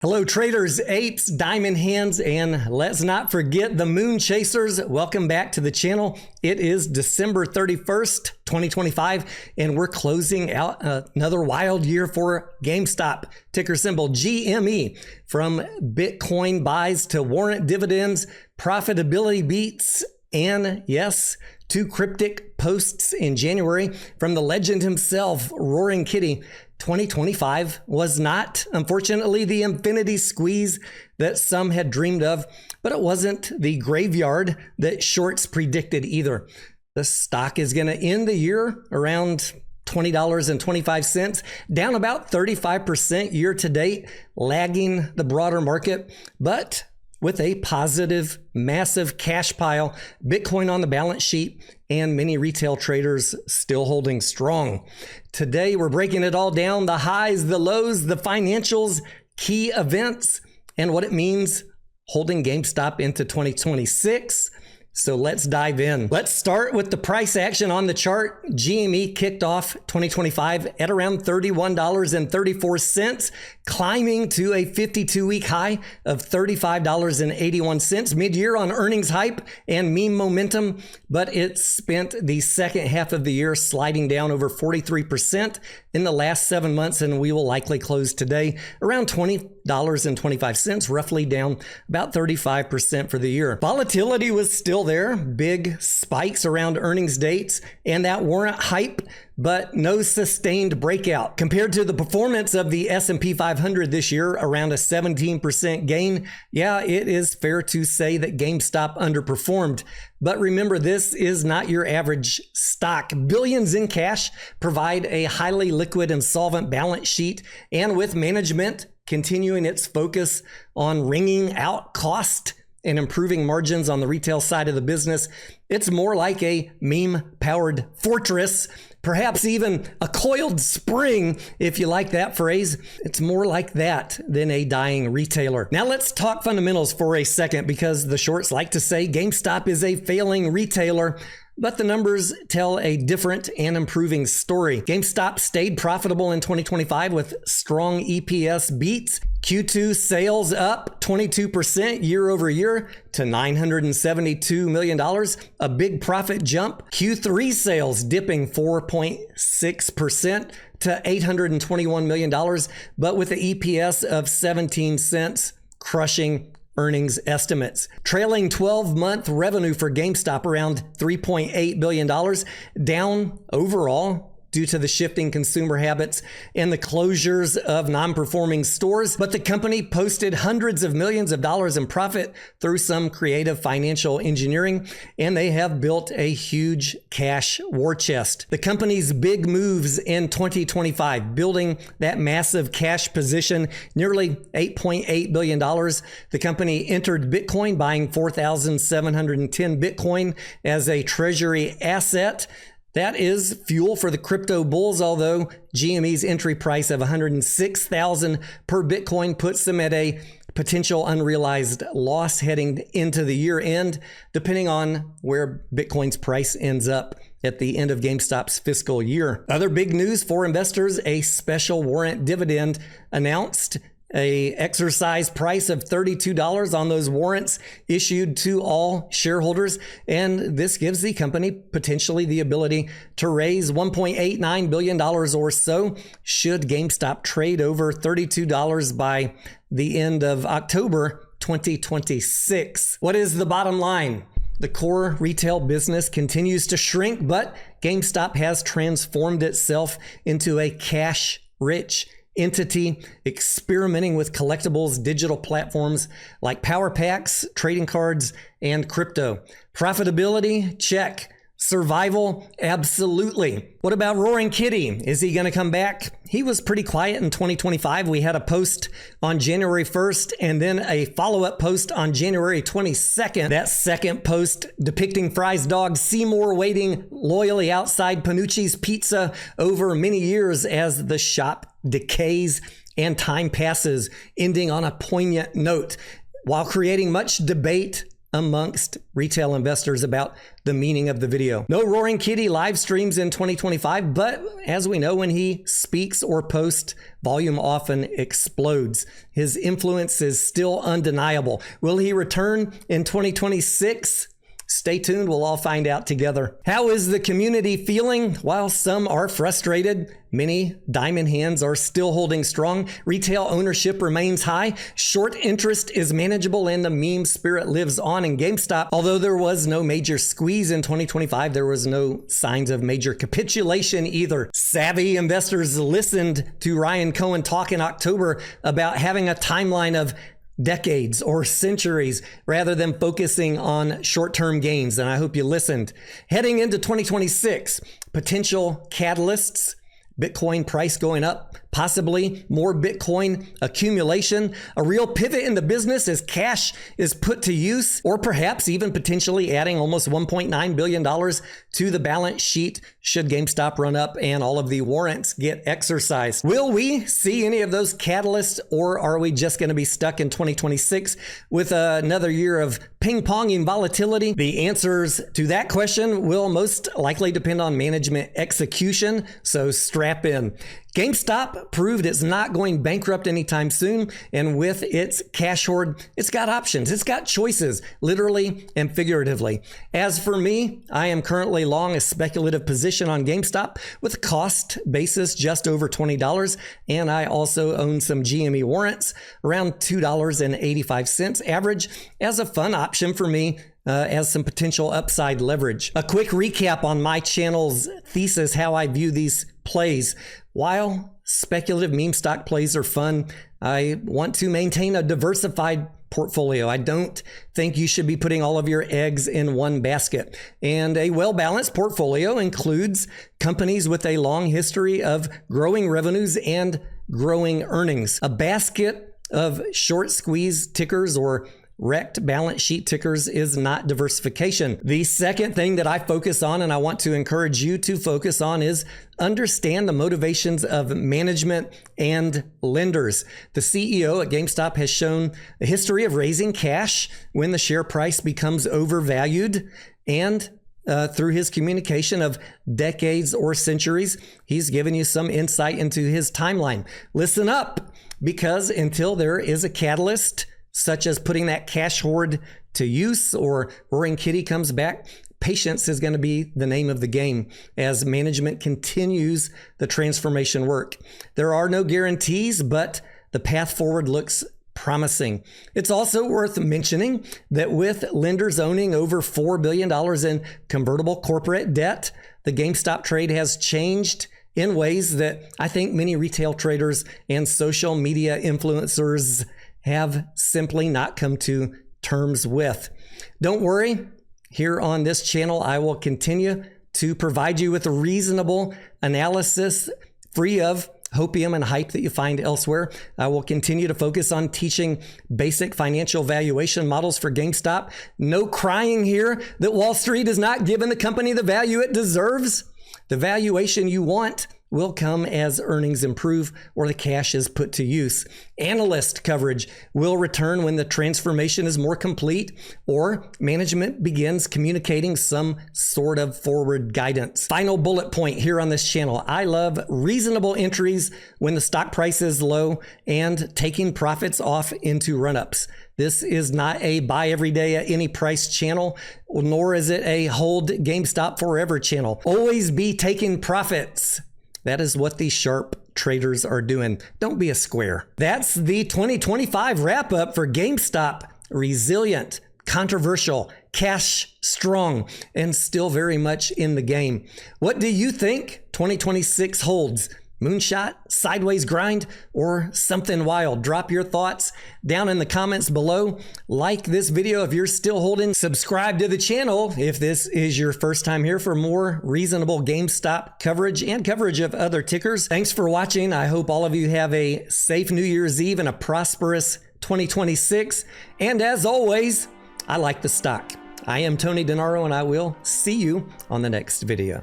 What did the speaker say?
Hello traders, apes, diamond hands, and let's not forget the moon chasers. Welcome back to the channel. It is December 31st, 2025, and we're closing out another wild year for Gamestop, ticker symbol GME. From Bitcoin buys to warrant dividends, profitability beats, and yes, two cryptic posts in January from the legend himself, Roaring Kitty. 2025 was not, unfortunately, the infinity squeeze that some had dreamed of, but it wasn't the graveyard that shorts predicted either. The stock is going to end the year around $20.25, down about 35% year to date, lagging the broader market, but with a positive, massive cash pile, Bitcoin on the balance sheet, and many retail traders still holding strong. Today, we're breaking it all down, the highs, the lows, the financials, key events, and what it means holding GameStop into 2026. So let's dive in. Let's start with the price action on the chart. GME kicked off 2025 at around $31.34, climbing to a 52-week high of $35.81 mid-year on earnings hype and meme momentum, but it spent the second half of the year sliding down over 43% in the last 7 months, and we will likely close today around $20.25, roughly down about 35% for the year. Volatility was still there, big spikes around earnings dates and that warrant hype, but no sustained breakout. Compared to the performance of the S&P 500 this year, around a 17% gain, yeah, it is fair to say that GameStop underperformed. But remember, this is not your average stock. Billions in cash provide a highly liquid and solvent balance sheet, and with management continuing its focus on wringing out cost and improving margins on the retail side of the business, it's more like a meme-powered fortress, perhaps even a coiled spring, if you like that phrase. It's more like that than a dying retailer. Now let's talk fundamentals for a second, because the shorts like to say GameStop is a failing retailer, but the numbers tell a different and improving story. GameStop stayed profitable in 2025 with strong EPS beats. Q2 sales up 22% year over year to $972 million, a big profit jump. Q3 sales dipping 4.6% to $821 million, but with an EPS of 17 cents, crushing earnings estimates. Trailing 12-month revenue for GameStop around $3.8 billion, down overall due to the shifting consumer habits and the closures of non-performing stores. But the company posted hundreds of millions of dollars in profit through some creative financial engineering, and they have built a huge cash war chest. The company's big moves in 2025, building that massive cash position, nearly $8.8 billion. The company entered Bitcoin, buying 4,710 Bitcoin as a treasury asset. That is fuel for the crypto bulls, although GME's entry price of $106,000 per Bitcoin puts them at a potential unrealized loss heading into the year end, depending on where Bitcoin's price ends up at the end of GameStop's fiscal year. Other big news for investors, a special warrant dividend announced. A exercise price of $32 on those warrants issued to all shareholders. And this gives the company potentially the ability to raise $1.89 billion or so should GameStop trade over $32 by the end of October 2026. What is the bottom line? The core retail business continues to shrink, but GameStop has transformed itself into a cash-rich entity, experimenting with collectibles, digital platforms like power packs, trading cards, and crypto. Profitability? Check. Survival? Absolutely. What about Roaring Kitty? Is he going to come back? He was pretty quiet in 2025. We had a post on January 1st and then a follow-up post on January 22nd. That second post depicting Fry's dog Seymour waiting loyally outside Panucci's Pizza over many years as the shop decays and time passes, ending on a poignant note. While creating much debate amongst retail investors about the meaning of the video. No Roaring Kitty live streams in 2025, but as we know, when he speaks or posts, volume often explodes. His influence is still undeniable. Will he return in 2026? Stay tuned, we'll all find out together. How is the community feeling? While some are frustrated, many diamond hands are still holding strong. Retail ownership remains high. Short interest is manageable and the meme spirit lives on in GameStop. Although there was no major squeeze in 2025, there was no signs of major capitulation either. Savvy investors listened to Ryan Cohen talk in October about having a timeline of decades or centuries rather than focusing on short-term gains, and I hope you listened. Heading into 2026, potential catalysts: Bitcoin price going up, possibly more Bitcoin accumulation, a real pivot in the business as cash is put to use, or perhaps even potentially adding almost $1.9 billion to the balance sheet should GameStop run up and all of the warrants get exercised. Will we see any of those catalysts, or are we just going to be stuck in 2026 with another year of ping-ponging volatility? The answers to that question will most likely depend on management execution, so strap in. GameStop proved it's not going bankrupt anytime soon, and with its cash hoard, it's got options, it's got choices, literally and figuratively. As for me, I am currently long a speculative position on GameStop with a cost basis just over $20, and I also own some GME warrants around $2.85 average as a fun option for me, as some potential upside leverage. A quick recap on my channel's thesis, how I view these plays. While speculative meme stock plays are fun, I want to maintain a diversified portfolio. I don't think you should be putting all of your eggs in one basket. And a well-balanced portfolio includes companies with a long history of growing revenues and growing earnings. A basket of short squeeze tickers or wrecked balance sheet tickers is not diversification. The second thing that I focus on, and I want to encourage you to focus on, is understand the motivations of management and lenders. The CEO at GameStop has shown a history of raising cash when the share price becomes overvalued, and through his communication of decades or centuries, he's given you some insight into his timeline. Listen up, because until there is a catalyst, such as putting that cash hoard to use or Roaring Kitty comes back, patience is going to be the name of the game as management continues the transformation work. There are no guarantees, but the path forward looks promising. It's also worth mentioning that with lenders owning over $4 billion in convertible corporate debt, the GameStop trade has changed in ways that I think many retail traders and social media influencers have simply not come to terms with. Don't worry, here on this channel, I will continue to provide you with a reasonable analysis free of hopium and hype that you find elsewhere. I will continue to focus on teaching basic financial valuation models for GameStop. No crying here that Wall Street is not giving the company the value it deserves. The valuation you want will come as earnings improve or the cash is put to use. Analyst coverage will return when the transformation is more complete or management begins communicating some sort of forward guidance. Final bullet point here on this channel. I love reasonable entries when the stock price is low and taking profits off into run-ups. This is not a buy every day at any price channel, nor is it a hold GameStop forever channel. Always be taking profits. That is what these sharp traders are doing. Don't be a square. That's the 2025 wrap-up for GameStop. Resilient, controversial, cash strong, and still very much in the game. What do you think 2026 holds? Moonshot, sideways grind, or something wild? Drop your thoughts down in the comments below. Like this video if you're still holding. Subscribe to the channel if this is your first time here for more reasonable GameStop coverage and coverage of other tickers. Thanks for watching. I hope all of you have a safe New Year's Eve and a prosperous 2026. And as always, I like the stock. I am Tony Denaro, and I will see you on the next video.